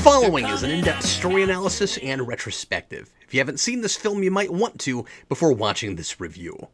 following is an in-depth story analysis and retrospective. If you haven't seen this film, you might want to before watching this review.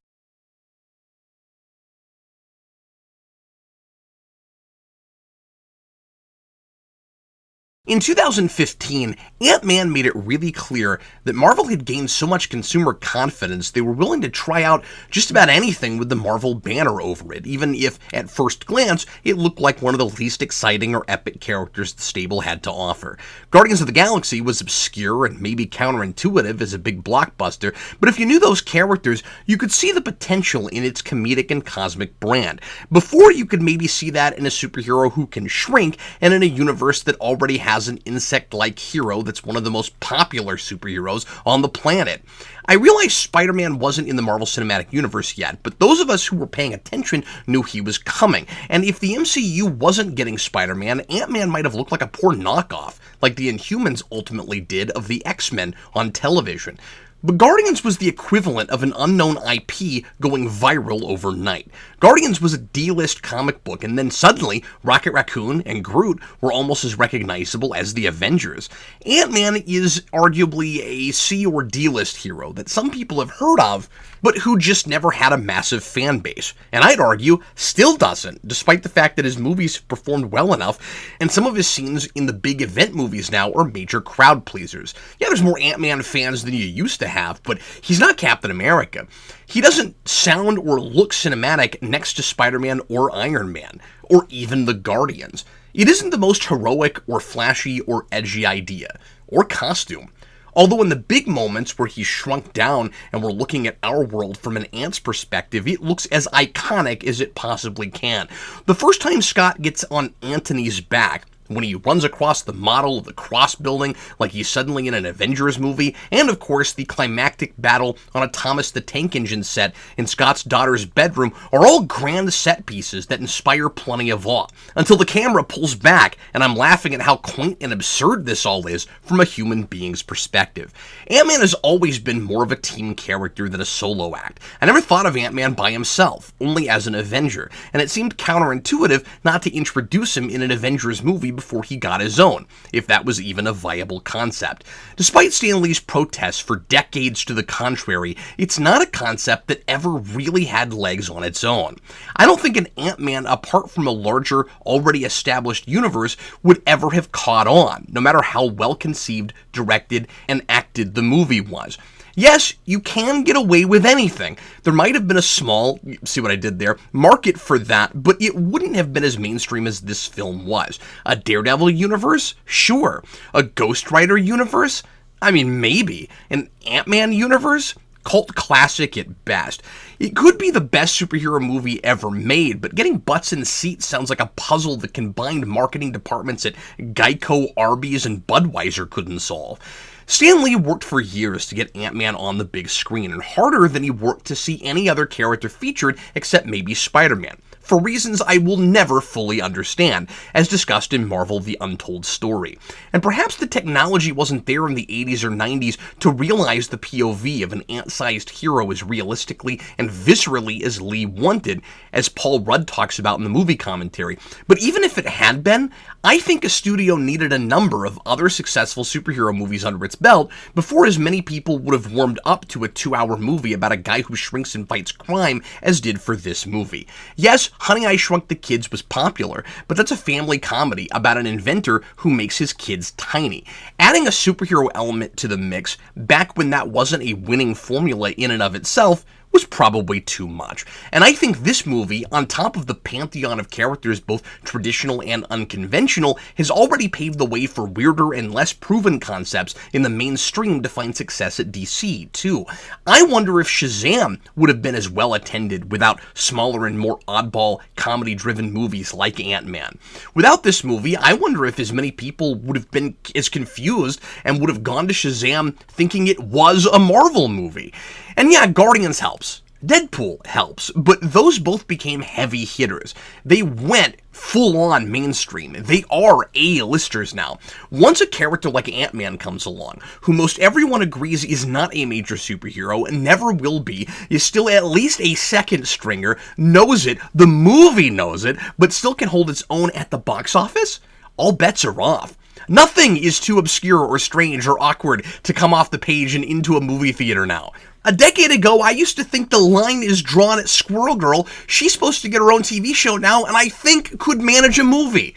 In 2015, Ant-Man made it really clear that Marvel had gained so much consumer confidence they were willing to try out just about anything with the Marvel banner over it, even if, at first glance, it looked like one of the least exciting or epic characters the stable had to offer. Guardians of the Galaxy was obscure and maybe counterintuitive as a big blockbuster, but if you knew those characters, you could see the potential in its comedic and cosmic brand. Before, you could maybe see that in a superhero who can shrink and in a universe that already has an insect-like hero that's one of the most popular superheroes on the planet. I realized Spider-Man wasn't in the Marvel Cinematic Universe yet, but those of us who were paying attention knew he was coming. And if the MCU wasn't getting Spider-Man, Ant-Man might have looked like a poor knockoff, like the Inhumans ultimately did of the X-Men on television. But Guardians was the equivalent of an unknown IP going viral overnight. Guardians was a D-list comic book, and then suddenly Rocket Raccoon and Groot were almost as recognizable as the Avengers. Ant-Man is arguably a C or D-list hero that some people have heard of, but who just never had a massive fan base. And I'd argue, still doesn't, despite the fact that his movies performed well enough, and some of his scenes in the big event movies now are major crowd pleasers. Yeah, there's more Ant-Man fans than you used to have, but he's not Captain America. He doesn't sound or look cinematic next to Spider-Man or Iron Man, or even the Guardians. It isn't the most heroic or flashy or edgy idea, or costume. Although in the big moments where he's shrunk down and we're looking at our world from an ant's perspective, it looks as iconic as it possibly can. The first time Scott gets on Anthony's back, when he runs across the model of the Cross building like he's suddenly in an Avengers movie, and of course the climactic battle on a Thomas the Tank Engine set in Scott's daughter's bedroom are all grand set pieces that inspire plenty of awe, until the camera pulls back and I'm laughing at how quaint and absurd this all is from a human being's perspective. Ant-Man has always been more of a team character than a solo act. I never thought of Ant-Man by himself, only as an Avenger, and it seemed counterintuitive not to introduce him in an Avengers movie before he got his own, if that was even a viable concept. Despite Stan Lee's protests for decades to the contrary, it's not a concept that ever really had legs on its own. I don't think an Ant-Man, apart from a larger, already established universe, would ever have caught on, no matter how well conceived, directed, and acted the movie was. Yes, you can get away with anything. There might have been a small, see what I did there, market for that, but it wouldn't have been as mainstream as this film was. A Daredevil universe? Sure. A Ghost Rider universe? I mean, maybe. An Ant-Man universe? Cult classic at best. It could be the best superhero movie ever made, but getting butts in seats sounds like a puzzle the combined marketing departments at Geico, Arby's, and Budweiser couldn't solve. Stan Lee worked for years to get Ant-Man on the big screen, and harder than he worked to see any other character featured except maybe Spider-Man, for reasons I will never fully understand, as discussed in Marvel: The Untold Story. And perhaps the technology wasn't there in the 80s or 90s to realize the POV of an ant-sized hero as realistically and viscerally as Lee wanted, as Paul Rudd talks about in the movie commentary. But even if it had been, I think a studio needed a number of other successful superhero movies under its belt before as many people would have warmed up to a 2-hour movie about a guy who shrinks and fights crime as did for this movie. Yes, Honey, I Shrunk the Kids was popular, but that's a family comedy about an inventor who makes his kids tiny. Adding a superhero element to the mix, back when that wasn't a winning formula in and of itself, was probably too much. And I think this movie, on top of the pantheon of characters both traditional and unconventional, has already paved the way for weirder and less proven concepts in the mainstream to find success at DC, too. I wonder if Shazam would have been as well attended without smaller and more oddball, comedy-driven movies like Ant-Man. Without this movie, I wonder if as many people would have been as confused and would have gone to Shazam thinking it was a Marvel movie. And yeah, Guardians helps. Deadpool helps, but those both became heavy hitters. They went full-on mainstream. They are A-listers now. Once a character like Ant-Man comes along, who most everyone agrees is not a major superhero and never will be, is still at least a second stringer, knows it, the movie knows it, but still can hold its own at the box office, all bets are off. Nothing is too obscure or strange or awkward to come off the page and into a movie theater now. A decade ago, I used to think the line is drawn at Squirrel Girl. She's supposed to get her own TV show now, and I think could manage a movie.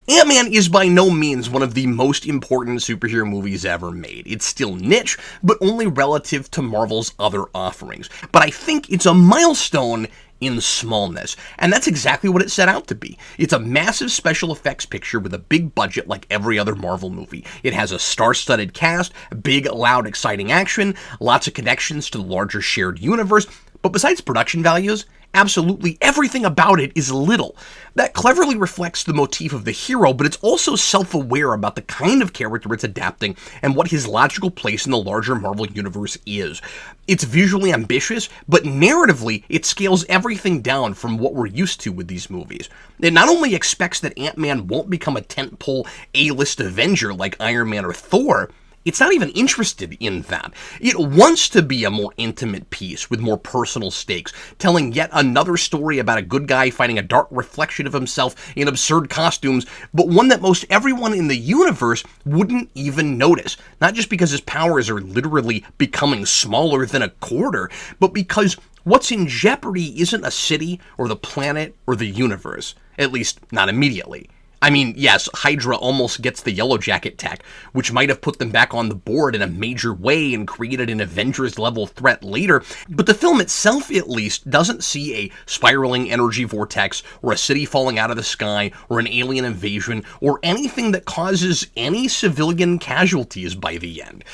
Ant-Man is by no means one of the most important superhero movies ever made. It's still niche, but only relative to Marvel's other offerings. But I think it's a milestone in smallness, and that's exactly what it set out to be. It's a massive special effects picture with a big budget like every other Marvel movie. It has a star-studded cast, big, loud, exciting action, lots of connections to the larger shared universe, but besides production values, absolutely everything about it is little. That cleverly reflects the motif of the hero, but it's also self-aware about the kind of character it's adapting and what his logical place in the larger Marvel universe is. It's visually ambitious, but narratively, it scales everything down from what we're used to with these movies. It not only expects that Ant-Man won't become a tentpole A-list Avenger like Iron Man or Thor, it's not even interested in that. It wants to be a more intimate piece with more personal stakes, telling yet another story about a good guy fighting a dark reflection of himself in absurd costumes, but one that most everyone in the universe wouldn't even notice. Not just because his powers are literally becoming smaller than a quarter, but because what's in jeopardy isn't a city or the planet or the universe. At least, not immediately. I mean, yes, Hydra almost gets the Yellowjacket tech, which might have put them back on the board in a major way and created an Avengers-level threat later, but the film itself, at least, doesn't see a spiraling energy vortex, or a city falling out of the sky, or an alien invasion, or anything that causes any civilian casualties by the end.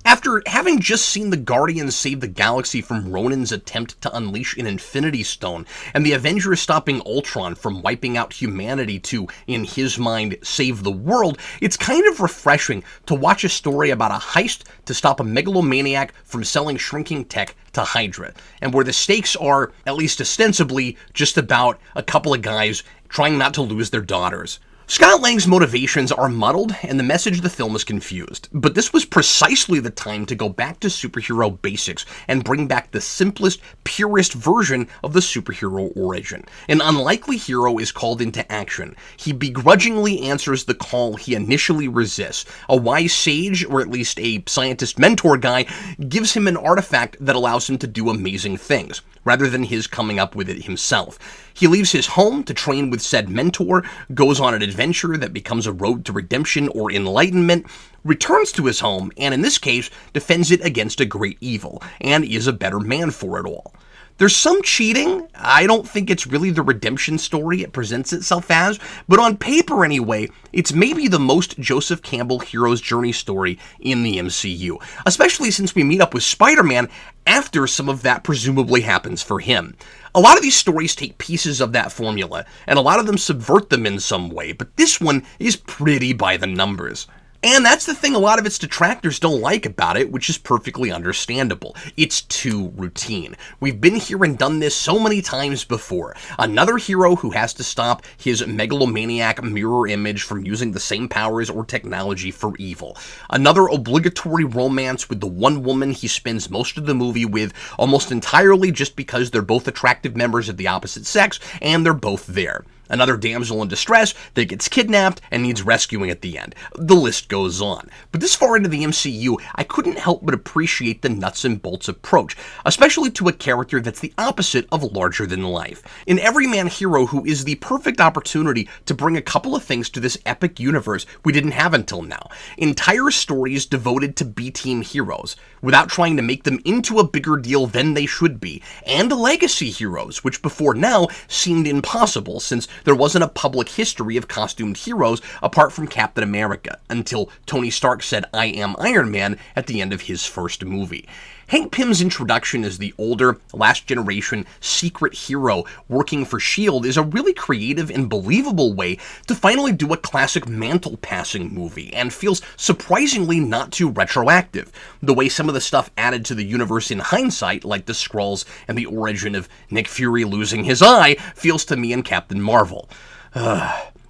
After having just seen the Guardians save the galaxy from Ronan's attempt to unleash an Infinity Stone, and the Avengers stopping Ultron from wiping out humanity to, in his mind, save the world, it's kind of refreshing to watch a story about a heist to stop a megalomaniac from selling shrinking tech to Hydra, and where the stakes are, at least ostensibly, just about a couple of guys trying not to lose their daughters. Scott Lang's motivations are muddled, and the message of the film is confused, but this was precisely the time to go back to superhero basics and bring back the simplest, purest version of the superhero origin. An unlikely hero is called into action. He begrudgingly answers the call he initially resists. A wise sage, or at least a scientist mentor guy, gives him an artifact that allows him to do amazing things, rather than his coming up with it himself. He leaves his home to train with said mentor, goes on an adventure that becomes a road to redemption or enlightenment, returns to his home, and in this case, defends it against a great evil, and is a better man for it all. There's some cheating. I don't think it's really the redemption story it presents itself as, but on paper anyway, it's maybe the most Joseph Campbell hero's journey story in the MCU, especially since we meet up with Spider-Man after some of that presumably happens for him. A lot of these stories take pieces of that formula, and a lot of them subvert them in some way, but this one is pretty by the numbers. And that's the thing a lot of its detractors don't like about it, which is perfectly understandable. It's too routine. We've been here and done this so many times before. Another hero who has to stop his megalomaniac mirror image from using the same powers or technology for evil. Another obligatory romance with the one woman he spends most of the movie with, almost entirely just because they're both attractive members of the opposite sex, and they're both there. Another damsel in distress that gets kidnapped and needs rescuing at the end. The list goes on. But this far into the MCU, I couldn't help but appreciate the nuts and bolts approach, especially to a character that's the opposite of larger than life. An everyman hero who is the perfect opportunity to bring a couple of things to this epic universe we didn't have until now. Entire stories devoted to B-team heroes, without trying to make them into a bigger deal than they should be, and legacy heroes, which before now seemed impossible since there wasn't a public history of costumed heroes apart from Captain America, until Tony Stark said, "I am Iron Man," at the end of his first movie. Hank Pym's introduction as the older, last-generation secret hero working for S.H.I.E.L.D. is a really creative and believable way to finally do a classic mantle-passing movie, and feels surprisingly not too retroactive. The way some of the stuff added to the universe in hindsight, like the Skrulls and the origin of Nick Fury losing his eye, feels to me in Captain Marvel.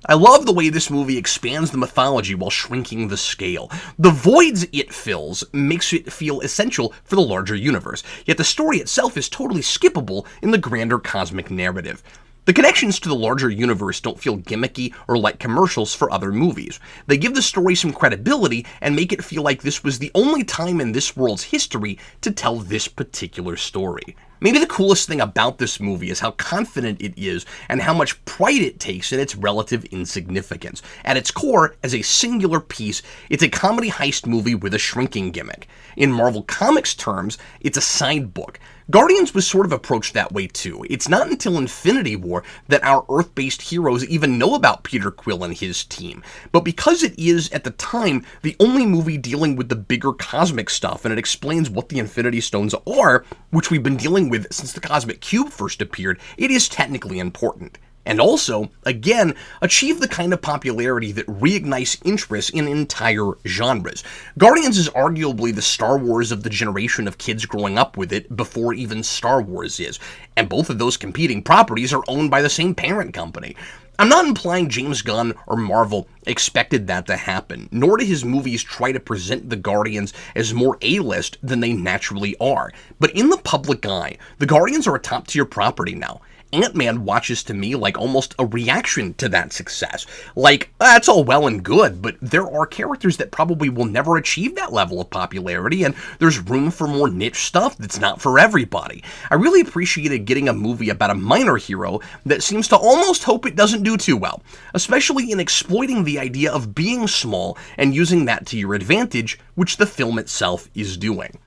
I love the way this movie expands the mythology while shrinking the scale. The voids it fills makes it feel essential for the larger universe, yet the story itself is totally skippable in the grander cosmic narrative. The connections to the larger universe don't feel gimmicky or like commercials for other movies. They give the story some credibility and make it feel like this was the only time in this world's history to tell this particular story. Maybe the coolest thing about this movie is how confident it is and how much pride it takes in its relative insignificance. At its core, as a singular piece, it's a comedy heist movie with a shrinking gimmick. In Marvel Comics terms, it's a side book. Guardians was sort of approached that way too. It's not until Infinity War that our Earth-based heroes even know about Peter Quill and his team. But because it is, at the time, the only movie dealing with the bigger cosmic stuff, and it explains what the Infinity Stones are, which we've been dealing with since the Cosmic Cube first appeared, it is technically important. And also, again, achieve the kind of popularity that reignites interest in entire genres. Guardians is arguably the Star Wars of the generation of kids growing up with it before even Star Wars is, and both of those competing properties are owned by the same parent company. I'm not implying James Gunn or Marvel expected that to happen, nor do his movies try to present the Guardians as more A-list than they naturally are. But in the public eye, the Guardians are a top-tier property now. Ant-Man watches to me like almost a reaction to that success. Like, that's all well and good, but there are characters that probably will never achieve that level of popularity, and there's room for more niche stuff that's not for everybody. I really appreciated getting a movie about a minor hero that seems to almost hope it doesn't do too well, especially in exploiting the idea of being small and using that to your advantage, which the film itself is doing.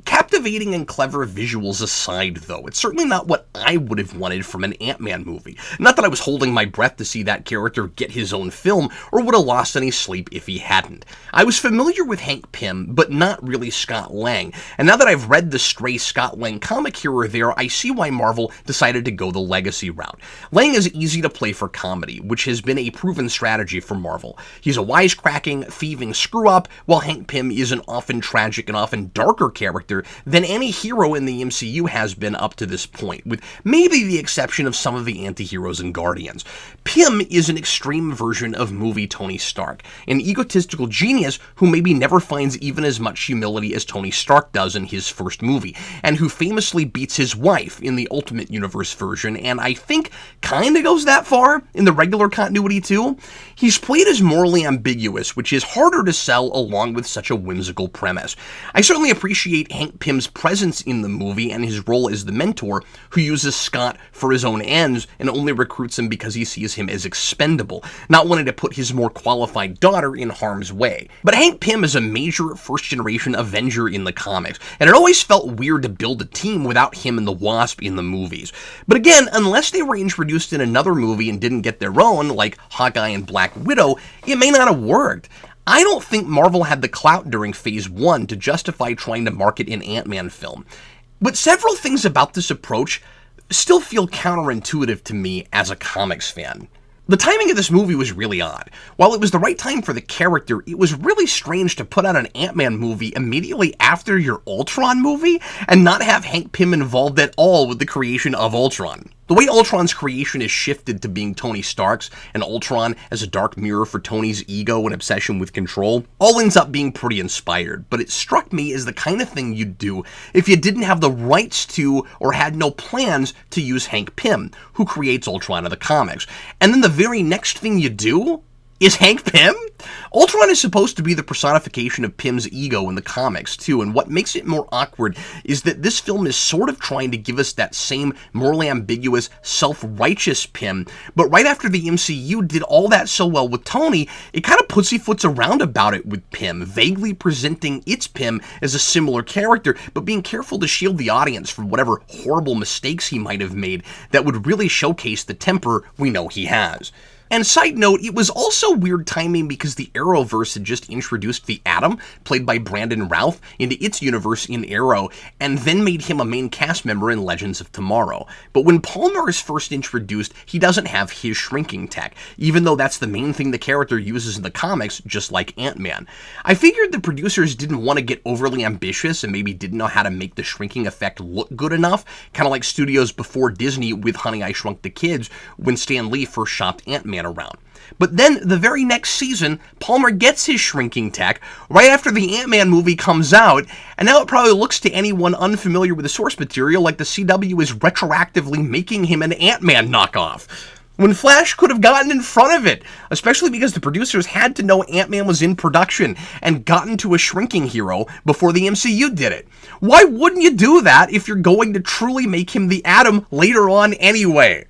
Captivating and clever visuals aside, though, it's certainly not what I would have wanted from an Ant-Man movie. Not that I was holding my breath to see that character get his own film, or would have lost any sleep if he hadn't. I was familiar with Hank Pym, but not really Scott Lang, and now that I've read the stray Scott Lang comic here or there, I see why Marvel decided to go the legacy route. Lang is easy to play for comedy, which has been a proven strategy for Marvel. He's a wisecracking, thieving screw-up, while Hank Pym is an often tragic and often darker character than any hero in the MCU has been up to this point, with maybe the exception of some of the anti-heroes in Guardians. Pym is an extreme version of movie Tony Stark, an egotistical genius who maybe never finds even as much humility as Tony Stark does in his first movie, and who famously beats his wife in the Ultimate Universe version, and I think kinda goes that far in the regular continuity too. He's played as morally ambiguous, which is harder to sell along with such a whimsical premise. I certainly appreciate Hank Pym's presence in the movie and his role as the mentor who uses Scott for his own ends and only recruits him because he sees him as expendable, not wanting to put his more qualified daughter in harm's way. But Hank Pym is a major first-generation Avenger in the comics, and it always felt weird to build a team without him and the Wasp in the movies. But again, unless they were introduced in another movie and didn't get their own, like Hawkeye and Black Widow, it may not have worked. I don't think Marvel had the clout during Phase 1 to justify trying to market an Ant-Man film. But several things about this approach still feel counterintuitive to me as a comics fan. The timing of this movie was really odd. While it was the right time for the character, it was really strange to put out an Ant-Man movie immediately after your Ultron movie and not have Hank Pym involved at all with the creation of Ultron. The way Ultron's creation is shifted to being Tony Stark's, and Ultron as a dark mirror for Tony's ego and obsession with control, all ends up being pretty inspired, but it struck me as the kind of thing you'd do if you didn't have the rights to or had no plans to use Hank Pym, who creates Ultron in the comics. And then the very next thing you do is Hank Pym? Ultron is supposed to be the personification of Pym's ego in the comics, too, and what makes it more awkward is that this film is sort of trying to give us that same morally ambiguous, self-righteous Pym, but right after the MCU did all that so well with Tony, it kind of pussyfoots around about it with Pym, vaguely presenting its Pym as a similar character, but being careful to shield the audience from whatever horrible mistakes he might have made that would really showcase the temper we know he has. And side note, it was also weird timing because the Arrowverse had just introduced the Atom, played by Brandon Routh, into its universe in Arrow, and then made him a main cast member in Legends of Tomorrow. But when Palmer is first introduced, he doesn't have his shrinking tech, even though that's the main thing the character uses in the comics, just like Ant-Man. I figured the producers didn't want to get overly ambitious and maybe didn't know how to make the shrinking effect look good enough, kind of like studios before Disney with Honey, I Shrunk the Kids, when Stan Lee first shopped Ant-Man Ant-Man around. But then, the very next season, Palmer gets his shrinking tech right after the Ant-Man movie comes out, and now it probably looks to anyone unfamiliar with the source material like the CW is retroactively making him an Ant-Man knockoff, when Flash could have gotten in front of it, especially because the producers had to know Ant-Man was in production and gotten to a shrinking hero before the MCU did it. Why wouldn't you do that if you're going to truly make him the Atom later on anyway?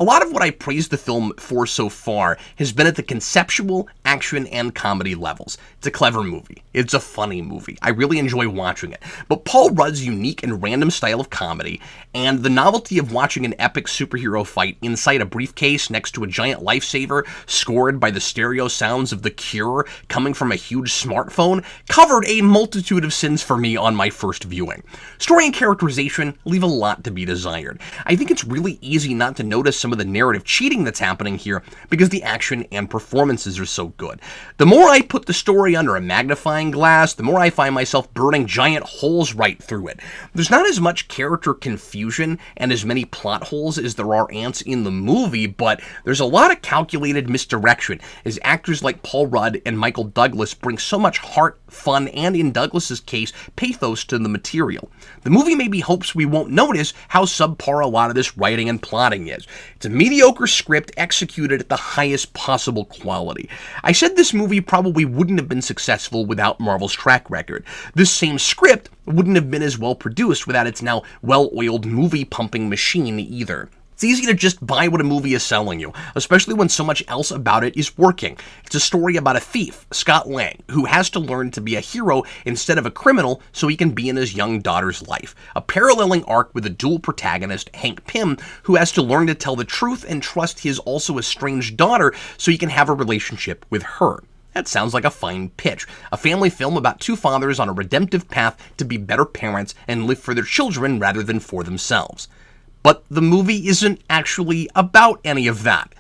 A lot of what I praised the film for so far has been at the conceptual, action, and comedy levels. It's a clever movie. It's a funny movie. I really enjoy watching it. But Paul Rudd's unique and random style of comedy, and the novelty of watching an epic superhero fight inside a briefcase next to a giant lifesaver scored by the stereo sounds of The Cure coming from a huge smartphone, covered a multitude of sins for me on my first viewing. Story and characterization leave a lot to be desired. I think it's really easy not to notice some of the narrative cheating that's happening here because the action and performances are so good. The more I put the story under a magnifying glass, the more I find myself burning giant holes right through it. There's not as much character confusion and as many plot holes as there are ants in the movie, but there's a lot of calculated misdirection as actors like Paul Rudd and Michael Douglas bring so much heart, fun, and in Douglas's case, pathos to the material. The movie maybe hopes we won't notice how subpar a lot of this writing and plotting is. It's a mediocre script executed at the highest possible quality. I said this movie probably wouldn't have been successful without Marvel's track record. This same script wouldn't have been as well produced without its now well-oiled movie-pumping machine either. It's easy to just buy what a movie is selling you, especially when so much else about it is working. It's a story about a thief, Scott Lang, who has to learn to be a hero instead of a criminal so he can be in his young daughter's life. A paralleling arc with a dual protagonist, Hank Pym, who has to learn to tell the truth and trust his also estranged daughter so he can have a relationship with her. That sounds like a fine pitch. A family film about two fathers on a redemptive path to be better parents and live for their children rather than for themselves. But the movie isn't actually about any of that.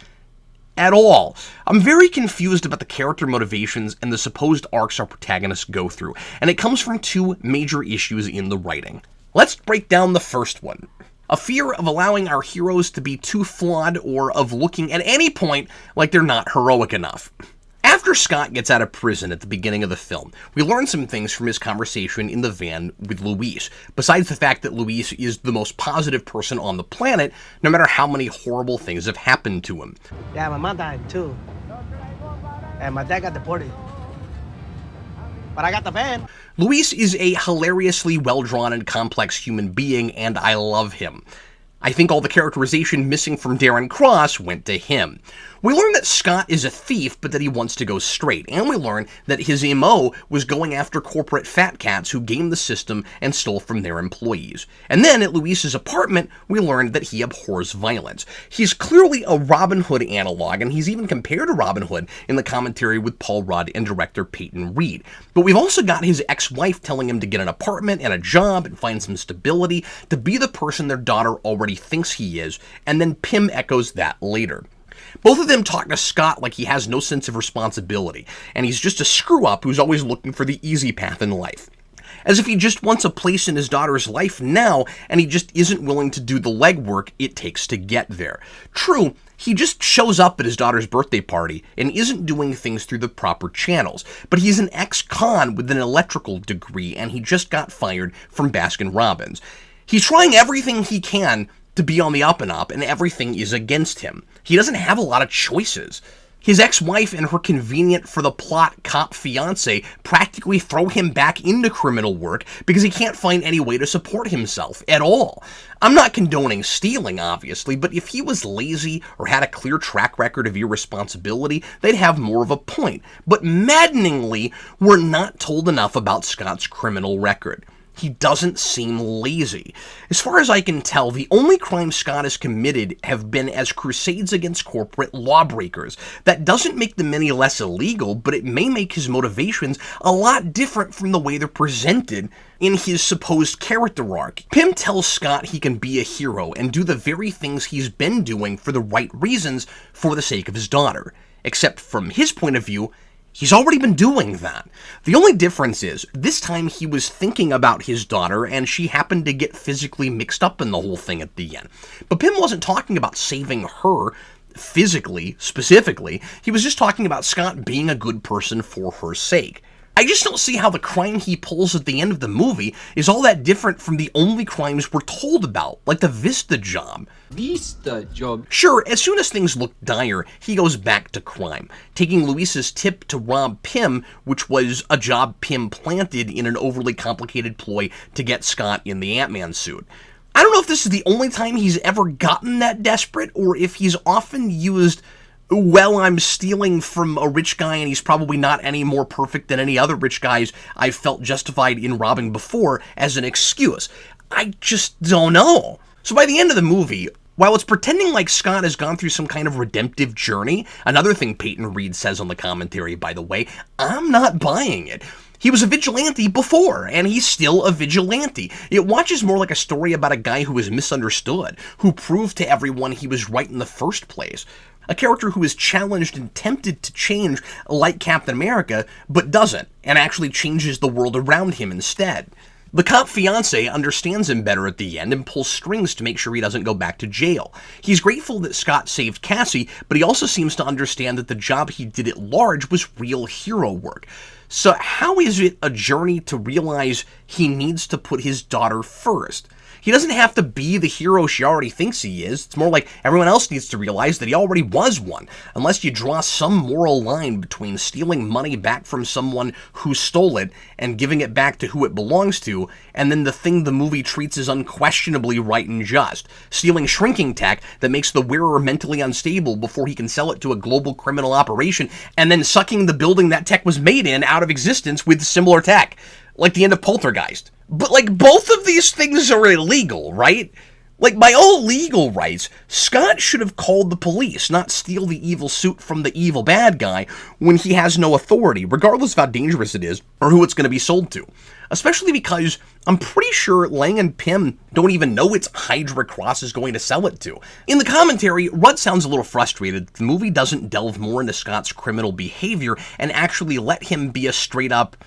At all. I'm very confused about the character motivations and the supposed arcs our protagonists go through, and it comes from two major issues in the writing. Let's break down the first one. A fear of allowing our heroes to be too flawed or of looking at any point like they're not heroic enough. After Scott gets out of prison at the beginning of the film, we learn some things from his conversation in the van with Luis, besides the fact that Luis is the most positive person on the planet, no matter how many horrible things have happened to him. Yeah, my mom died too. And my dad got deported. But I got the van. Luis is a hilariously well-drawn and complex human being, and I love him. I think all the characterization missing from Darren Cross went to him. We learn that Scott is a thief, but that he wants to go straight, and we learn that his MO was going after corporate fat cats who gamed the system and stole from their employees. And then at Luis's apartment, we learned that he abhors violence. He's clearly a Robin Hood analog, and he's even compared to Robin Hood in the commentary with Paul Rudd and director Peyton Reed. But we've also got his ex-wife telling him to get an apartment and a job and find some stability, to be the person their daughter already thinks he is, and then Pym echoes that later. Both of them talk to Scott like he has no sense of responsibility, and he's just a screw-up who's always looking for the easy path in life. As if he just wants a place in his daughter's life now, and he just isn't willing to do the legwork it takes to get there. True, he just shows up at his daughter's birthday party and isn't doing things through the proper channels, but he's an ex-con with an electrical degree, and he just got fired from Baskin-Robbins. He's trying everything he can to be on the up and up, and everything is against him. He doesn't have a lot of choices. His ex-wife and her convenient for the plot cop fiance practically throw him back into criminal work because he can't find any way to support himself at all. I'm not condoning stealing, obviously, but if he was lazy or had a clear track record of irresponsibility, they'd have more of a point. But maddeningly, we're not told enough about Scott's criminal record. He doesn't seem lazy. As far as I can tell, the only crimes Scott has committed have been as crusades against corporate lawbreakers. That doesn't make them any less illegal, but it may make his motivations a lot different from the way they're presented in his supposed character arc. Pym tells Scott he can be a hero and do the very things he's been doing for the right reasons for the sake of his daughter. Except from his point of view, He's already been doing that. The only difference is, this time he was thinking about his daughter, and she happened to get physically mixed up in the whole thing at the end. But Pym wasn't talking about saving her physically, specifically. He was just talking about Scott being a good person for her sake. I just don't see how the crime he pulls at the end of the movie is all that different from the only crimes we're told about, like the Vista job. Vista job? Sure, as soon as things look dire, he goes back to crime, taking Luis's tip to rob Pym, which was a job Pym planted in an overly complicated ploy to get Scott in the Ant-Man suit. I don't know if this is the only time he's ever gotten that desperate, or if he's often used, well, I'm stealing from a rich guy and he's probably not any more perfect than any other rich guys I've felt justified in robbing before, as an excuse. I just don't know. So by the end of the movie, while it's pretending like Scott has gone through some kind of redemptive journey, another thing Peyton Reed says on the commentary, by the way, I'm not buying it. He was a vigilante before, and he's still a vigilante. It watches more like a story about a guy who was misunderstood, who proved to everyone he was right in the first place. A character who is challenged and tempted to change like Captain America, but doesn't, and actually changes the world around him instead. The cop fiancé understands him better at the end and pulls strings to make sure he doesn't go back to jail. He's grateful that Scott saved Cassie, but he also seems to understand that the job he did at large was real hero work. So how is it a journey to realize he needs to put his daughter first? He doesn't have to be the hero she already thinks he is. It's more like everyone else needs to realize that he already was one, unless you draw some moral line between stealing money back from someone who stole it and giving it back to who it belongs to, and then the thing the movie treats as unquestionably right and just, stealing shrinking tech that makes the wearer mentally unstable before he can sell it to a global criminal operation, and then sucking the building that tech was made in out of existence with similar tech, like the end of Poltergeist. But, like, both of these things are illegal, right? Like, by all legal rights, Scott should have called the police, not steal the evil suit from the evil bad guy when he has no authority, regardless of how dangerous it is or who it's going to be sold to. Especially because I'm pretty sure Lang and Pym don't even know it's Hydra Cross is going to sell it to. In the commentary, Rudd sounds a little frustrated that the movie doesn't delve more into Scott's criminal behavior and actually let him be a straight-up,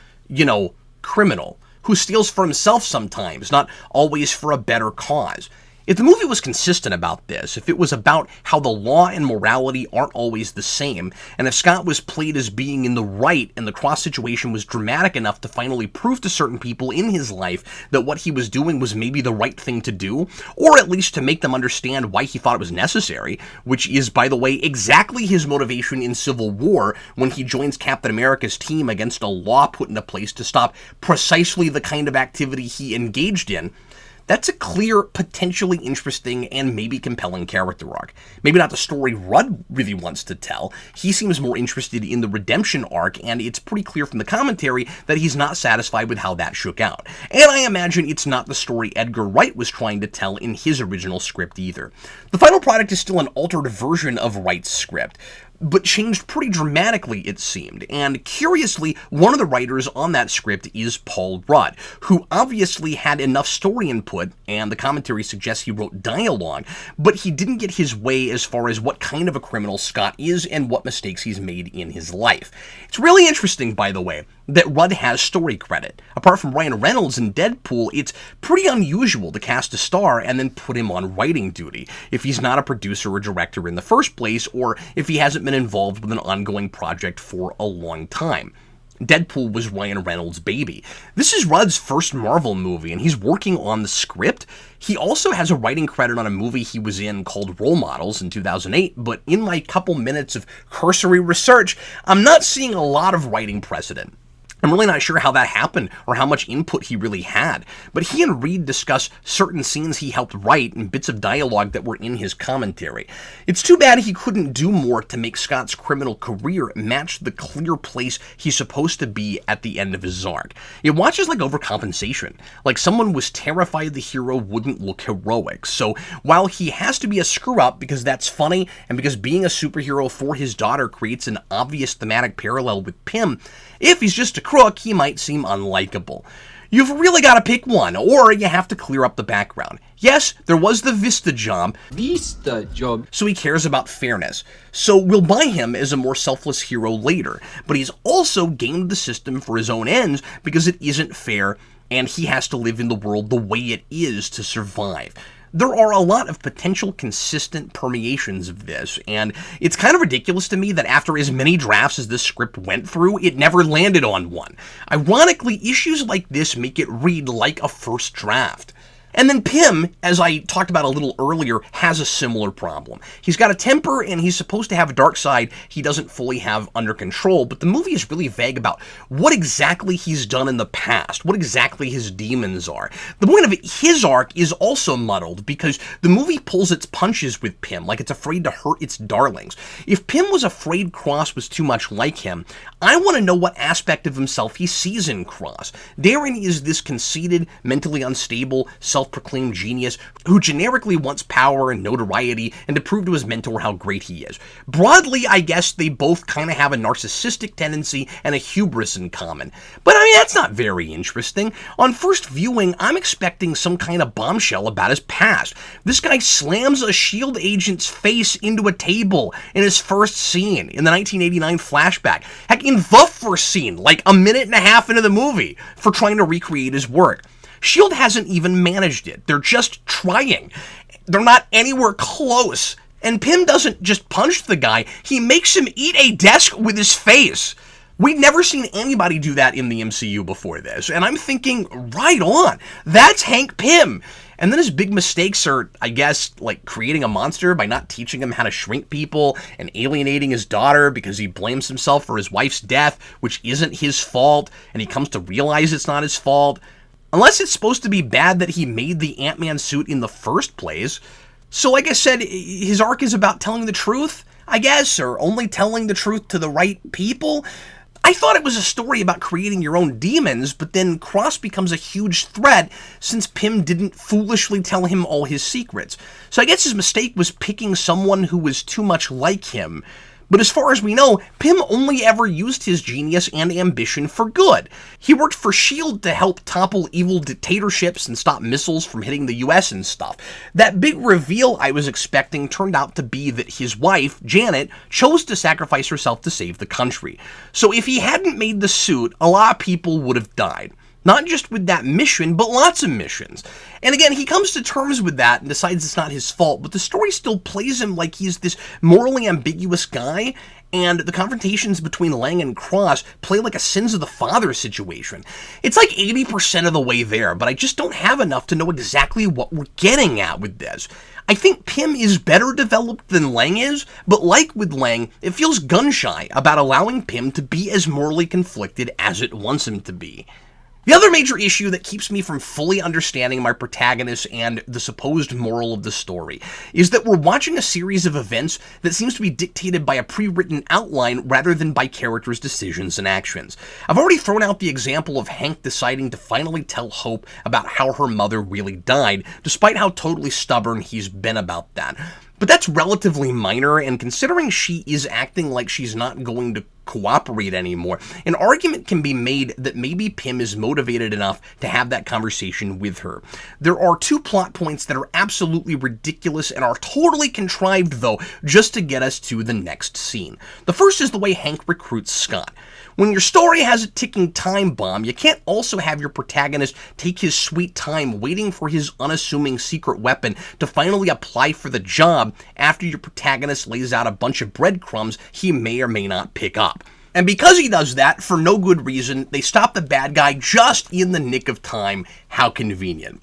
criminal who steals for himself sometimes, not always for a better cause. If the movie was consistent about this, if it was about how the law and morality aren't always the same, and if Scott was played as being in the right and the Cross situation was dramatic enough to finally prove to certain people in his life that what he was doing was maybe the right thing to do, or at least to make them understand why he thought it was necessary, which is, by the way, exactly his motivation in Civil War when he joins Captain America's team against a law put into place to stop precisely the kind of activity he engaged in, that's a clear, potentially interesting, and maybe compelling character arc. Maybe not the story Rudd really wants to tell. He seems more interested in the redemption arc, and it's pretty clear from the commentary that he's not satisfied with how that shook out. And I imagine it's not the story Edgar Wright was trying to tell in his original script either. The final product is still an altered version of Wright's script, but changed pretty dramatically, it seemed. And curiously, one of the writers on that script is Paul Rudd, who obviously had enough story input, and the commentary suggests he wrote dialogue, but he didn't get his way as far as what kind of a criminal Scott is and what mistakes he's made in his life. It's really interesting, by the way, that Rudd has story credit. Apart from Ryan Reynolds in Deadpool, it's pretty unusual to cast a star and then put him on writing duty if he's not a producer or director in the first place, or if he hasn't been involved with an ongoing project for a long time. Deadpool was Ryan Reynolds' baby. This is Rudd's first Marvel movie, and he's working on the script. He also has a writing credit on a movie he was in called Role Models in 2008, but in my couple minutes of cursory research, I'm not seeing a lot of writing precedent. I'm really not sure how that happened or how much input he really had, but he and Reed discuss certain scenes he helped write and bits of dialogue that were in his commentary. It's too bad he couldn't do more to make Scott's criminal career match the clear place he's supposed to be at the end of his arc. It watches like overcompensation, like someone was terrified the hero wouldn't look heroic. So while he has to be a screw-up because that's funny and because being a superhero for his daughter creates an obvious thematic parallel with Pym, if he's just a crook, he might seem unlikable. You've really got to pick one, or you have to clear up the background. Yes, there was the Vista job, so he cares about fairness. So we'll buy him as a more selfless hero later, but he's also gamed the system for his own ends because it isn't fair, and he has to live in the world the way it is to survive. There are a lot of potential consistent permeations of this, and it's kind of ridiculous to me that after as many drafts as this script went through, it never landed on one. Ironically, issues like this make it read like a first draft. And then Pym, as I talked about a little earlier, has a similar problem. He's got a temper, and he's supposed to have a dark side he doesn't fully have under control, but the movie is really vague about what exactly he's done in the past, what exactly his demons are. The point of his arc is also muddled, because the movie pulls its punches with Pym, like it's afraid to hurt its darlings. If Pym was afraid Cross was too much like him, I want to know what aspect of himself he sees in Cross. Darren is this conceited, mentally unstable, self-proclaimed genius who generically wants power and notoriety and to prove to his mentor how great he is. Broadly, I guess they both kind of have a narcissistic tendency and a hubris in common. But I mean, that's not very interesting. On first viewing, I'm expecting some kind of bombshell about his past. This guy slams a S.H.I.E.L.D. agent's face into a table in his first scene in the 1989 flashback. Heck, in the first scene, like a minute and a half into the movie, for trying to recreate his work. S.H.I.E.L.D. hasn't even managed it. They're just trying. They're not anywhere close. And Pym doesn't just punch the guy, he makes him eat a desk with his face. We'd never seen anybody do that in the MCU before this, and I'm thinking, right on, that's Hank Pym. And then his big mistakes are, I guess, like creating a monster by not teaching him how to shrink people and alienating his daughter because he blames himself for his wife's death, which isn't his fault, and he comes to realize it's not his fault. Unless it's supposed to be bad that he made the Ant-Man suit in the first place. So like I said, his arc is about telling the truth, I guess, or only telling the truth to the right people. I thought it was a story about creating your own demons, but then Cross becomes a huge threat since Pym didn't foolishly tell him all his secrets. So I guess his mistake was picking someone who was too much like him. But as far as we know, Pym only ever used his genius and ambition for good. He worked for S.H.I.E.L.D. to help topple evil dictatorships and stop missiles from hitting the US and stuff. That big reveal I was expecting turned out to be that his wife, Janet, chose to sacrifice herself to save the country. So if he hadn't made the suit, a lot of people would have died. Not just with that mission, but lots of missions. And again, he comes to terms with that and decides it's not his fault, but the story still plays him like he's this morally ambiguous guy, and the confrontations between Lang and Cross play like a Sins of the Father situation. It's like 80% of the way there, but I just don't have enough to know exactly what we're getting at with this. I think Pym is better developed than Lang is, but like with Lang, it feels gun-shy about allowing Pym to be as morally conflicted as it wants him to be. The other major issue that keeps me from fully understanding my protagonist and the supposed moral of the story is that we're watching a series of events that seems to be dictated by a pre-written outline rather than by characters' decisions and actions. I've already thrown out the example of Hank deciding to finally tell Hope about how her mother really died, despite how totally stubborn he's been about that. But that's relatively minor, and considering she is acting like she's not going to cooperate anymore, an argument can be made that maybe Pym is motivated enough to have that conversation with her. There are two plot points that are absolutely ridiculous and are totally contrived, though, just to get us to the next scene. The first is the way Hank recruits Scott. When your story has a ticking time bomb, you can't also have your protagonist take his sweet time waiting for his unassuming secret weapon to finally apply for the job after your protagonist lays out a bunch of breadcrumbs he may or may not pick up. And because he does that, for no good reason, they stop the bad guy just in the nick of time. How convenient.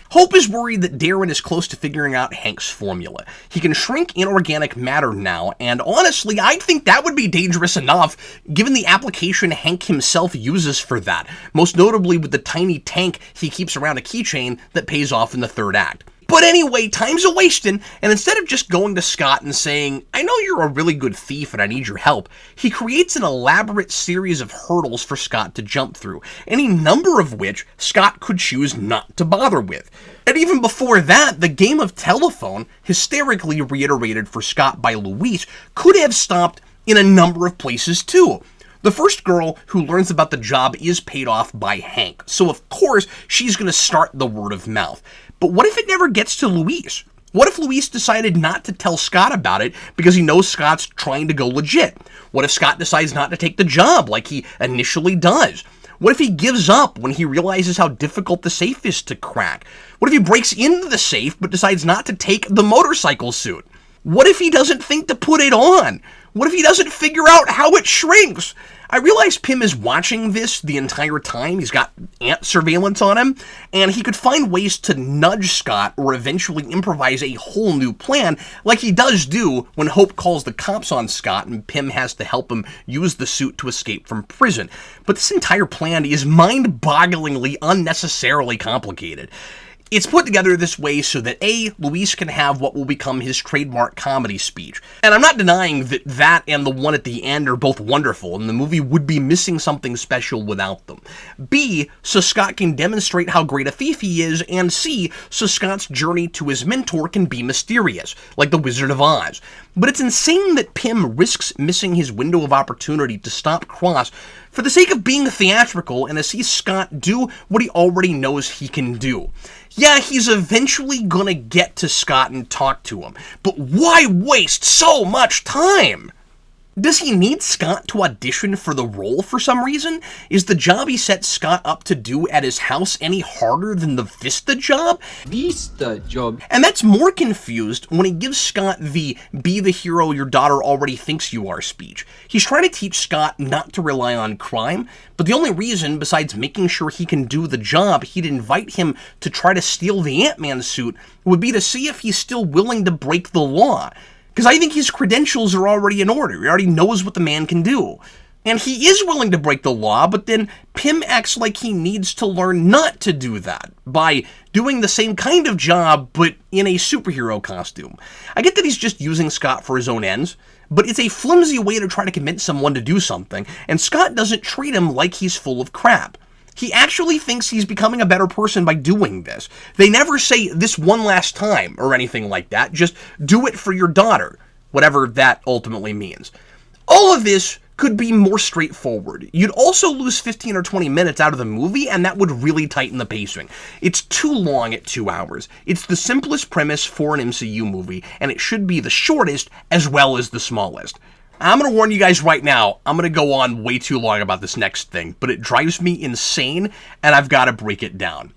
Hope is worried that Darren is close to figuring out Hank's formula. He can shrink inorganic matter now, and honestly, I think that would be dangerous enough, given the application Hank himself uses for that, most notably with the tiny tank he keeps around a keychain that pays off in the third act. But anyway, time's a-wasting, and instead of just going to Scott and saying, "I know you're a really good thief and I need your help," he creates an elaborate series of hurdles for Scott to jump through, any number of which Scott could choose not to bother with. And even before that, the game of telephone, hysterically reiterated for Scott by Luis, could have stopped in a number of places too. The first girl who learns about the job is paid off by Hank, so of course she's going to start the word of mouth. But what if it never gets to Luis? What if Luis decided not to tell Scott about it because he knows Scott's trying to go legit? What if Scott decides not to take the job like he initially does? What if he gives up when he realizes how difficult the safe is to crack? What if he breaks into the safe but decides not to take the motorcycle suit? What if he doesn't think to put it on? What if he doesn't figure out how it shrinks? I realize Pym is watching this the entire time. He's got ant surveillance on him, and he could find ways to nudge Scott or eventually improvise a whole new plan, like he does do when Hope calls the cops on Scott and Pym has to help him use the suit to escape from prison. But this entire plan is mind-bogglingly unnecessarily complicated. It's put together this way so that A, Luis can have what will become his trademark comedy speech. And I'm not denying that that and the one at the end are both wonderful, and the movie would be missing something special without them. B, so Scott can demonstrate how great a thief he is, and C, so Scott's journey to his mentor can be mysterious, like the Wizard of Oz. But it's insane that Pym risks missing his window of opportunity to stop Cross for the sake of being theatrical and to see Scott do what he already knows he can do. Yeah, he's eventually gonna get to Scott and talk to him, but why waste so much time? Does he need Scott to audition for the role for some reason? Is the job he set Scott up to do at his house any harder than the Vista job? Vista job. And that's more confused when he gives Scott the "be the hero your daughter already thinks you are" speech. He's trying to teach Scott not to rely on crime, but the only reason, besides making sure he can do the job, he'd invite him to try to steal the Ant-Man suit would be to see if he's still willing to break the law. Because I think his credentials are already in order. He already knows what the man can do. And he is willing to break the law, but then Pym acts like he needs to learn not to do that by doing the same kind of job, but in a superhero costume. I get that he's just using Scott for his own ends, but it's a flimsy way to try to convince someone to do something, and Scott doesn't treat him like he's full of crap. He actually thinks he's becoming a better person by doing this. They never say "this one last time" or anything like that, just "do it for your daughter," whatever that ultimately means. All of this could be more straightforward. You'd also lose 15 or 20 minutes out of the movie, and that would really tighten the pacing. It's too long at 2 hours. It's the simplest premise for an MCU movie, and it should be the shortest as well as the smallest. I'm going to warn you guys right now, I'm going to go on way too long about this next thing, but it drives me insane, and I've got to break it down.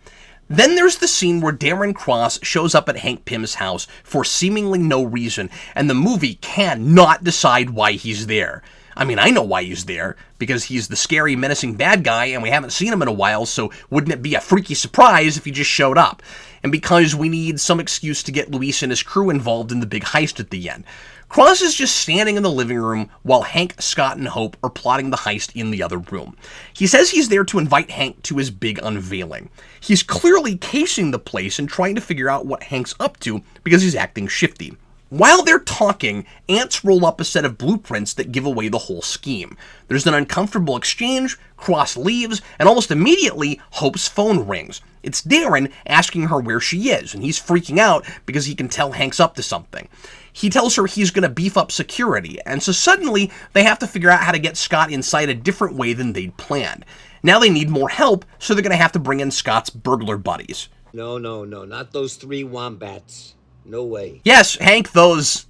Then there's the scene where Darren Cross shows up at Hank Pym's house for seemingly no reason, and the movie cannot decide why he's there. I mean, I know why he's there, because he's the scary, menacing bad guy, and we haven't seen him in a while, so wouldn't it be a freaky surprise if he just showed up? And because we need some excuse to get Luis and his crew involved in the big heist at the end. Cross is just standing in the living room while Hank, Scott, and Hope are plotting the heist in the other room. He says he's there to invite Hank to his big unveiling. He's clearly casing the place and trying to figure out what Hank's up to because he's acting shifty. While they're talking, ants roll up a set of blueprints that give away the whole scheme. There's an uncomfortable exchange, Cross leaves, and almost immediately, Hope's phone rings. It's Darren asking her where she is, and he's freaking out because he can tell Hank's up to something. He tells her he's going to beef up security, and so suddenly they have to figure out how to get Scott inside a different way than they'd planned. Now they need more help, so they're going to have to bring in Scott's burglar buddies. No, not those 3 wombats. No way. Yes, Hank, those,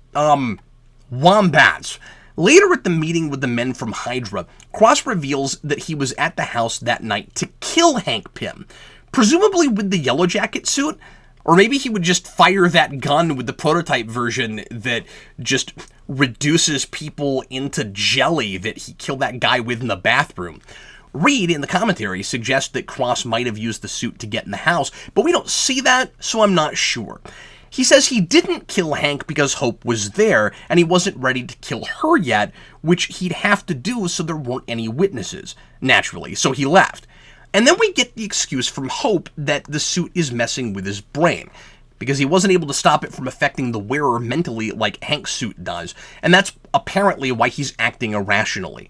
wombats. Later at the meeting with the men from Hydra, Cross reveals that he was at the house that night to kill Hank Pym, presumably with the Yellowjacket suit. Or maybe he would just fire that gun with the prototype version that just reduces people into jelly that he killed that guy with in the bathroom. Reed, in the commentary, suggests that Cross might have used the suit to get in the house, but we don't see that, so I'm not sure. He says he didn't kill Hank because Hope was there, and he wasn't ready to kill her yet, which he'd have to do so there weren't any witnesses, naturally, so he left. And then we get the excuse from Hope that the suit is messing with his brain, because he wasn't able to stop it from affecting the wearer mentally like Hank's suit does, and that's apparently why he's acting irrationally.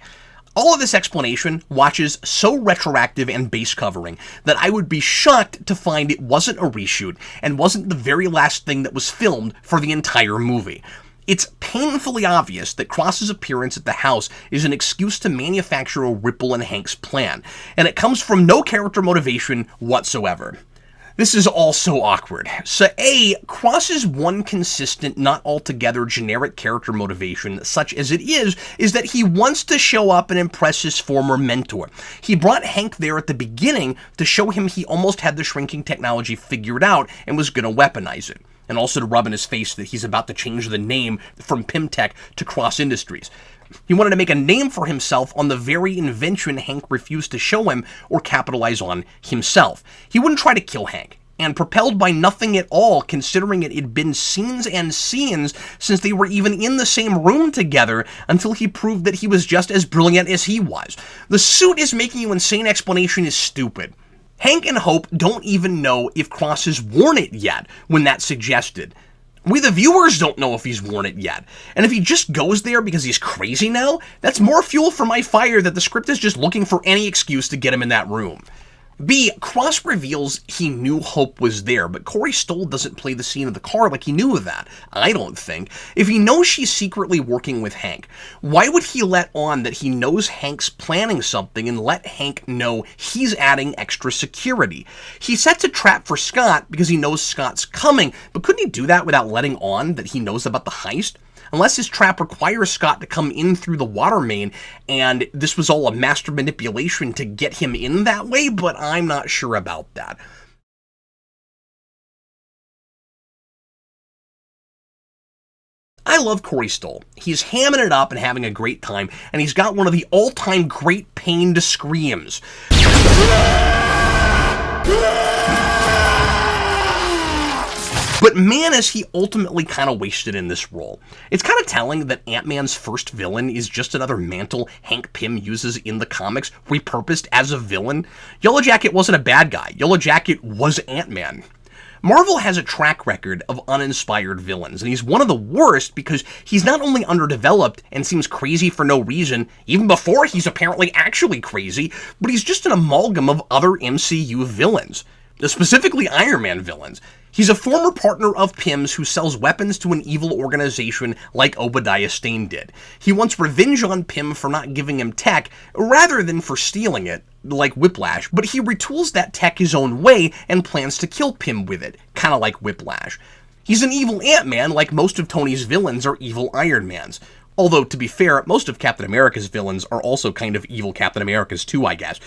All of this explanation watches so retroactive and base covering that I would be shocked to find it wasn't a reshoot and wasn't the very last thing that was filmed for the entire movie. It's painfully obvious that Cross's appearance at the house is an excuse to manufacture a ripple in Hank's plan, and it comes from no character motivation whatsoever. This is all so awkward. So A, Cross's one consistent, not altogether generic character motivation, such as it is that he wants to show up and impress his former mentor. He brought Hank there at the beginning to show him he almost had the shrinking technology figured out and was going to weaponize it. And also to rub in his face that he's about to change the name from Pimtech to Cross Industries. He wanted to make a name for himself on the very invention Hank refused to show him or capitalize on himself. He wouldn't try to kill Hank, and propelled by nothing at all, considering it had been scenes and scenes since they were even in the same room together, until he proved that he was just as brilliant as he was. The suit is making you insane explanation is stupid. Hank and Hope don't even know if Cross has worn it yet when that's suggested. We the viewers don't know if he's worn it yet. And if he just goes there because he's crazy now, that's more fuel for my fire that the script is just looking for any excuse to get him in that room. B, Cross reveals he knew Hope was there, but Corey Stoll doesn't play the scene of the car like he knew of that, I don't think. If he knows she's secretly working with Hank, why would he let on that he knows Hank's planning something and let Hank know he's adding extra security? He sets a trap for Scott because he knows Scott's coming, but couldn't he do that without letting on that he knows about the heist? Unless his trap requires Scott to come in through the water main, and this was all a master manipulation to get him in that way, but I'm not sure about that. I love Corey Stoll. He's hamming it up and having a great time, and he's got one of the all-time great pained screams. But man, is he ultimately kind of wasted in this role. It's kind of telling that Ant-Man's first villain is just another mantle Hank Pym uses in the comics, repurposed as a villain. Yellowjacket wasn't a bad guy. Yellowjacket was Ant-Man. Marvel has a track record of uninspired villains, and he's one of the worst because he's not only underdeveloped and seems crazy for no reason, even before he's apparently actually crazy, but he's just an amalgam of other MCU villains, specifically Iron Man villains. He's a former partner of Pym's who sells weapons to an evil organization like Obadiah Stane did. He wants revenge on Pym for not giving him tech, rather than for stealing it, like Whiplash, but he retools that tech his own way and plans to kill Pym with it, kinda like Whiplash. He's an evil Ant-Man like most of Tony's villains are evil Iron Mans. Although, to be fair, most of Captain America's villains are also kind of evil Captain Americas too, I guess.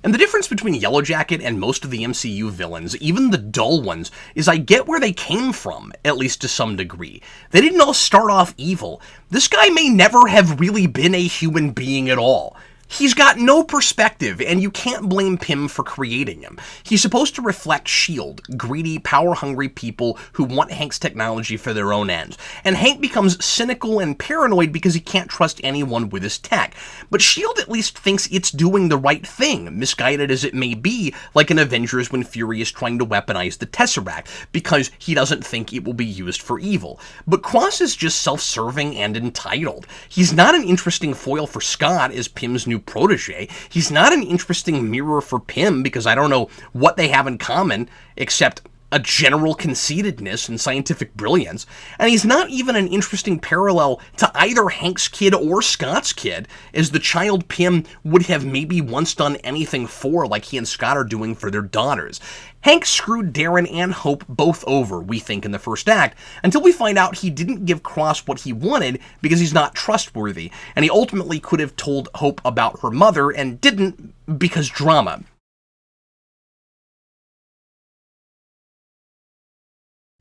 And the difference between Yellowjacket and most of the MCU villains, even the dull ones, is I get where they came from, at least to some degree. They didn't all start off evil. This guy may never have really been a human being at all. He's got no perspective, and you can't blame Pym for creating him. He's supposed to reflect S.H.I.E.L.D., greedy, power-hungry people who want Hank's technology for their own ends. And Hank becomes cynical and paranoid because he can't trust anyone with his tech. But S.H.I.E.L.D. at least thinks it's doing the right thing, misguided as it may be, like in Avengers when Fury is trying to weaponize the Tesseract, because he doesn't think it will be used for evil. But Cross is just self-serving and entitled. He's not an interesting foil for Scott as Pym's new protege. He's not an interesting mirror for Pym because I don't know what they have in common except a general conceitedness and scientific brilliance. And he's not even an interesting parallel to either Hank's kid or Scott's kid, as the child Pym would have maybe once done anything for, like he and Scott are doing for their daughters. Hank screwed Darren and Hope both over, we think, in the first act, until we find out he didn't give Cross what he wanted because he's not trustworthy, and he ultimately could have told Hope about her mother and didn't because drama.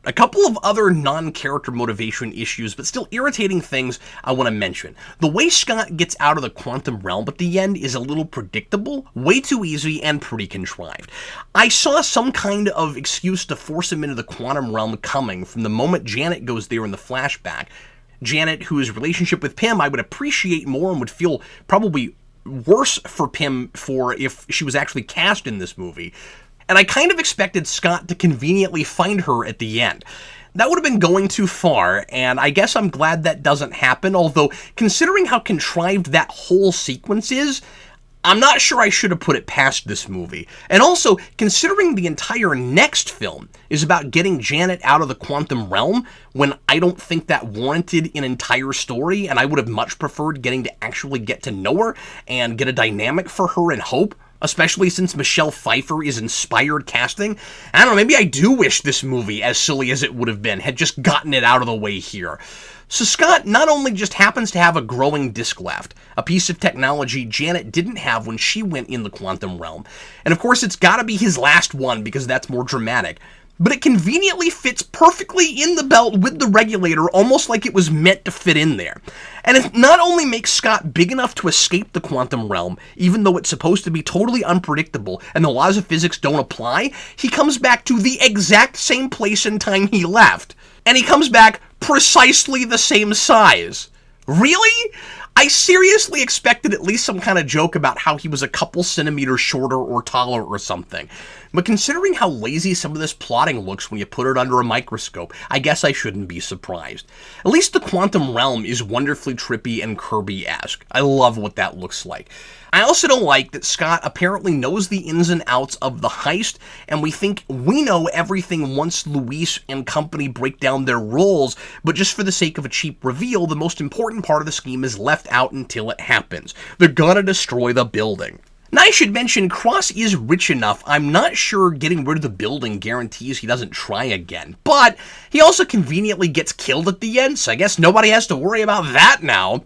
A couple of other non-character motivation issues, but still irritating things I want to mention. The way Scott gets out of the quantum realm at the end is a little predictable, way too easy, and pretty contrived. I saw some kind of excuse to force him into the quantum realm coming from the moment Janet goes there in the flashback. Janet, whose relationship with Pym I would appreciate more and would feel probably worse for Pym for if she was actually cast in this movie. And I kind of expected Scott to conveniently find her at the end. That would have been going too far, and I guess I'm glad that doesn't happen, although considering how contrived that whole sequence is, I'm not sure I should have put it past this movie. And also, considering the entire next film is about getting Janet out of the quantum realm, when I don't think that warranted an entire story, and I would have much preferred getting to actually get to know her and get a dynamic for her and Hope, especially since Michelle Pfeiffer is inspired casting. I don't know, maybe I do wish this movie, as silly as it would have been, had just gotten it out of the way here. So Scott not only just happens to have a growing disc left, a piece of technology Janet didn't have when she went in the quantum realm, and of course it's gotta be his last one because that's more dramatic, but it conveniently fits perfectly in the belt with the regulator, almost like it was meant to fit in there. And it not only makes Scott big enough to escape the quantum realm, even though it's supposed to be totally unpredictable and the laws of physics don't apply, he comes back to the exact same place and time he left. And he comes back precisely the same size. Really? I seriously expected at least some kind of joke about how he was a couple centimeters shorter or taller or something. But considering how lazy some of this plotting looks when you put it under a microscope, I guess I shouldn't be surprised. At least the quantum realm is wonderfully trippy and Kirby-esque. I love what that looks like. I also don't like that Scott apparently knows the ins and outs of the heist, and we think we know everything once Luis and company break down their roles, but just for the sake of a cheap reveal, the most important part of the scheme is left out until it happens. They're gonna destroy the building. Now I should mention, Cross is rich enough, I'm not sure getting rid of the building guarantees he doesn't try again, but he also conveniently gets killed at the end, so I guess nobody has to worry about that now.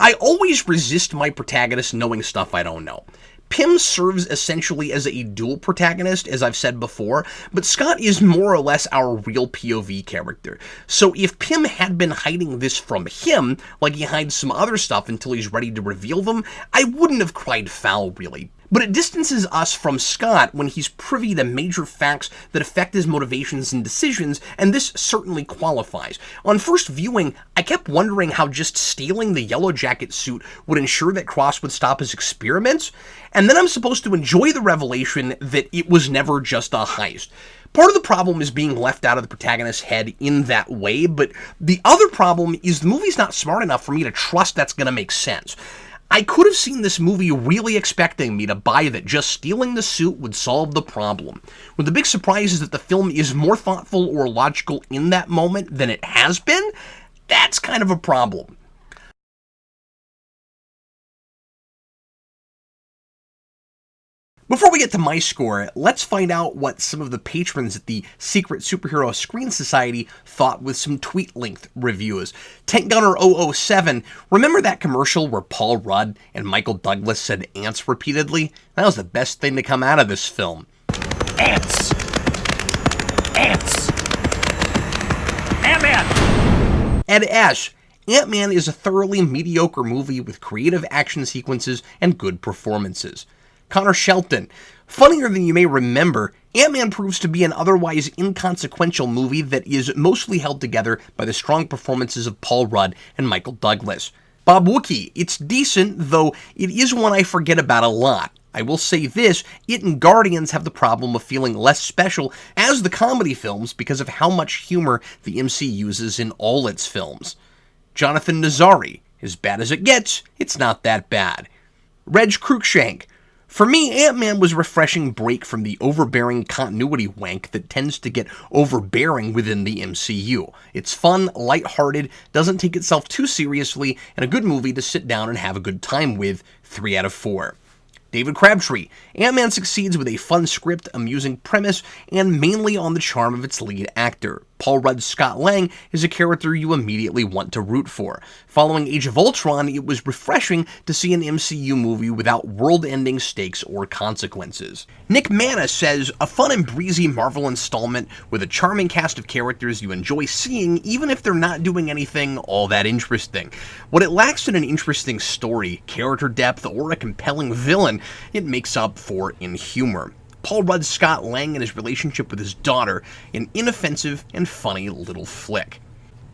I always resist my protagonist knowing stuff I don't know. Pym serves essentially as a dual protagonist, as I've said before, but Scott is more or less our real POV character. So if Pym had been hiding this from him, like he hides some other stuff until he's ready to reveal them, I wouldn't have cried foul, really. But it distances us from Scott when he's privy to major facts that affect his motivations and decisions, and this certainly qualifies. On first viewing, I kept wondering how just stealing the Yellowjacket suit would ensure that Cross would stop his experiments, and then I'm supposed to enjoy the revelation that it was never just a heist. Part of the problem is being left out of the protagonist's head in that way, but the other problem is the movie's not smart enough for me to trust that's going to make sense. I could have seen this movie really expecting me to buy that just stealing the suit would solve the problem. When the big surprise is that the film is more thoughtful or logical in that moment than it has been, that's kind of a problem. Before we get to my score, let's find out what some of the patrons at the Secret Superhero Screen Society thought with some tweet-length reviews. Tank Gunner 007, remember that commercial where Paul Rudd and Michael Douglas said ants repeatedly? That was the best thing to come out of this film. Ants! Ants! Ant-Man! Ed S., Ant-Man is a thoroughly mediocre movie with creative action sequences and good performances. Connor Shelton, funnier than you may remember, Ant-Man proves to be an otherwise inconsequential movie that is mostly held together by the strong performances of Paul Rudd and Michael Douglas. Bob Wookie, it's decent, though it is one I forget about a lot. I will say this, it and Guardians have the problem of feeling less special as the comedy films because of how much humor the MC uses in all its films. Jonathan Nazari, as bad as it gets, it's not that bad. Reg Cruikshank, for me, Ant-Man was a refreshing break from the overbearing continuity wank that tends to get overbearing within the MCU. It's fun, lighthearted, doesn't take itself too seriously, and a good movie to sit down and have a good time with. 3 out of 4. David Crabtree, Ant-Man succeeds with a fun script, amusing premise, and mainly on the charm of its lead actor. Paul Rudd's Scott Lang is a character you immediately want to root for. Following Age of Ultron, it was refreshing to see an MCU movie without world-ending stakes or consequences. Nick Manna says, a fun and breezy Marvel installment with a charming cast of characters you enjoy seeing even if they're not doing anything all that interesting. What it lacks in an interesting story, character depth, or a compelling villain, it makes up for in humor. Paul Rudd's Scott Lang and his relationship with his daughter, an inoffensive and funny little flick.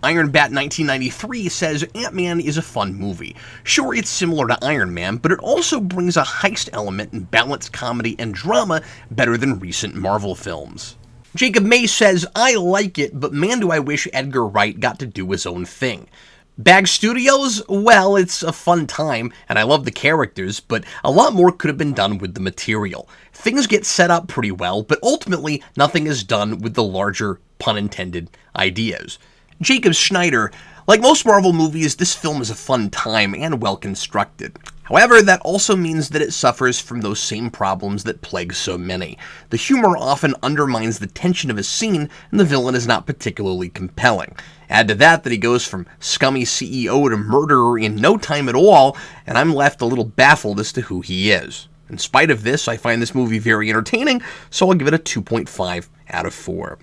Iron Bat 1993 says Ant-Man is a fun movie. Sure, it's similar to Iron Man, but it also brings a heist element and balanced comedy and drama better than recent Marvel films. Jacob May says, I like it, but man do I wish Edgar Wright got to do his own thing. Bag Studios, well, it's a fun time, and I love the characters, but a lot more could have been done with the material. Things get set up pretty well, but ultimately, nothing is done with the larger, pun intended, ideas. Jacob Schneider, like most Marvel movies, this film is a fun time and well constructed. However, that also means that it suffers from those same problems that plague so many. The humor often undermines the tension of a scene, and the villain is not particularly compelling. Add to that he goes from scummy CEO to murderer in no time at all, and I'm left a little baffled as to who he is. In spite of this, I find this movie very entertaining, so I'll give it a 2.5 out of 4.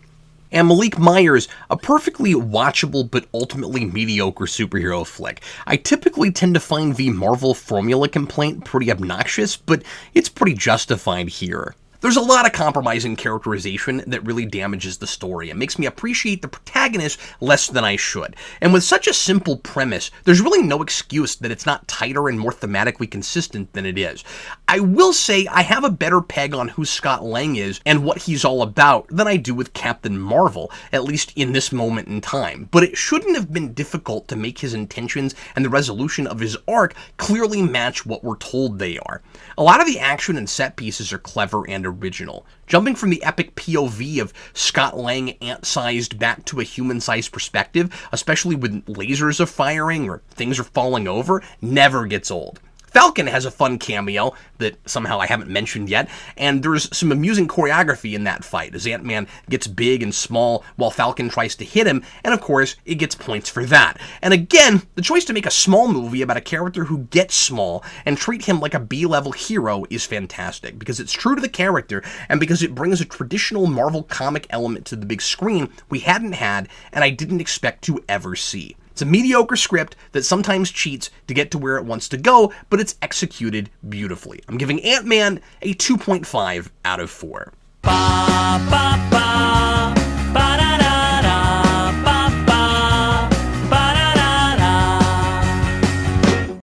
And Malik Myers, a perfectly watchable but ultimately mediocre superhero flick. I typically tend to find the Marvel formula complaint pretty obnoxious, but it's pretty justified here. There's a lot of compromising characterization that really damages the story. It makes me appreciate the protagonist less than I should. And with such a simple premise, there's really no excuse that it's not tighter and more thematically consistent than it is. I will say I have a better peg on who Scott Lang is and what he's all about than I do with Captain Marvel, at least in this moment in time. But it shouldn't have been difficult to make his intentions and the resolution of his arc clearly match what we're told they are. A lot of the action and set pieces are clever and original. Jumping from the epic POV of Scott Lang ant-sized back to a human-sized perspective, especially when lasers are firing or things are falling over, never gets old. Falcon has a fun cameo that somehow I haven't mentioned yet, and there's some amusing choreography in that fight as Ant-Man gets big and small while Falcon tries to hit him, and of course, it gets points for that. And again, the choice to make a small movie about a character who gets small and treat him like a B-level hero is fantastic, because it's true to the character, and because it brings a traditional Marvel comic element to the big screen we hadn't had, and I didn't expect to ever see. It's a mediocre script that sometimes cheats to get to where it wants to go, but it's executed beautifully. I'm giving Ant-Man a 2.5 out of 4.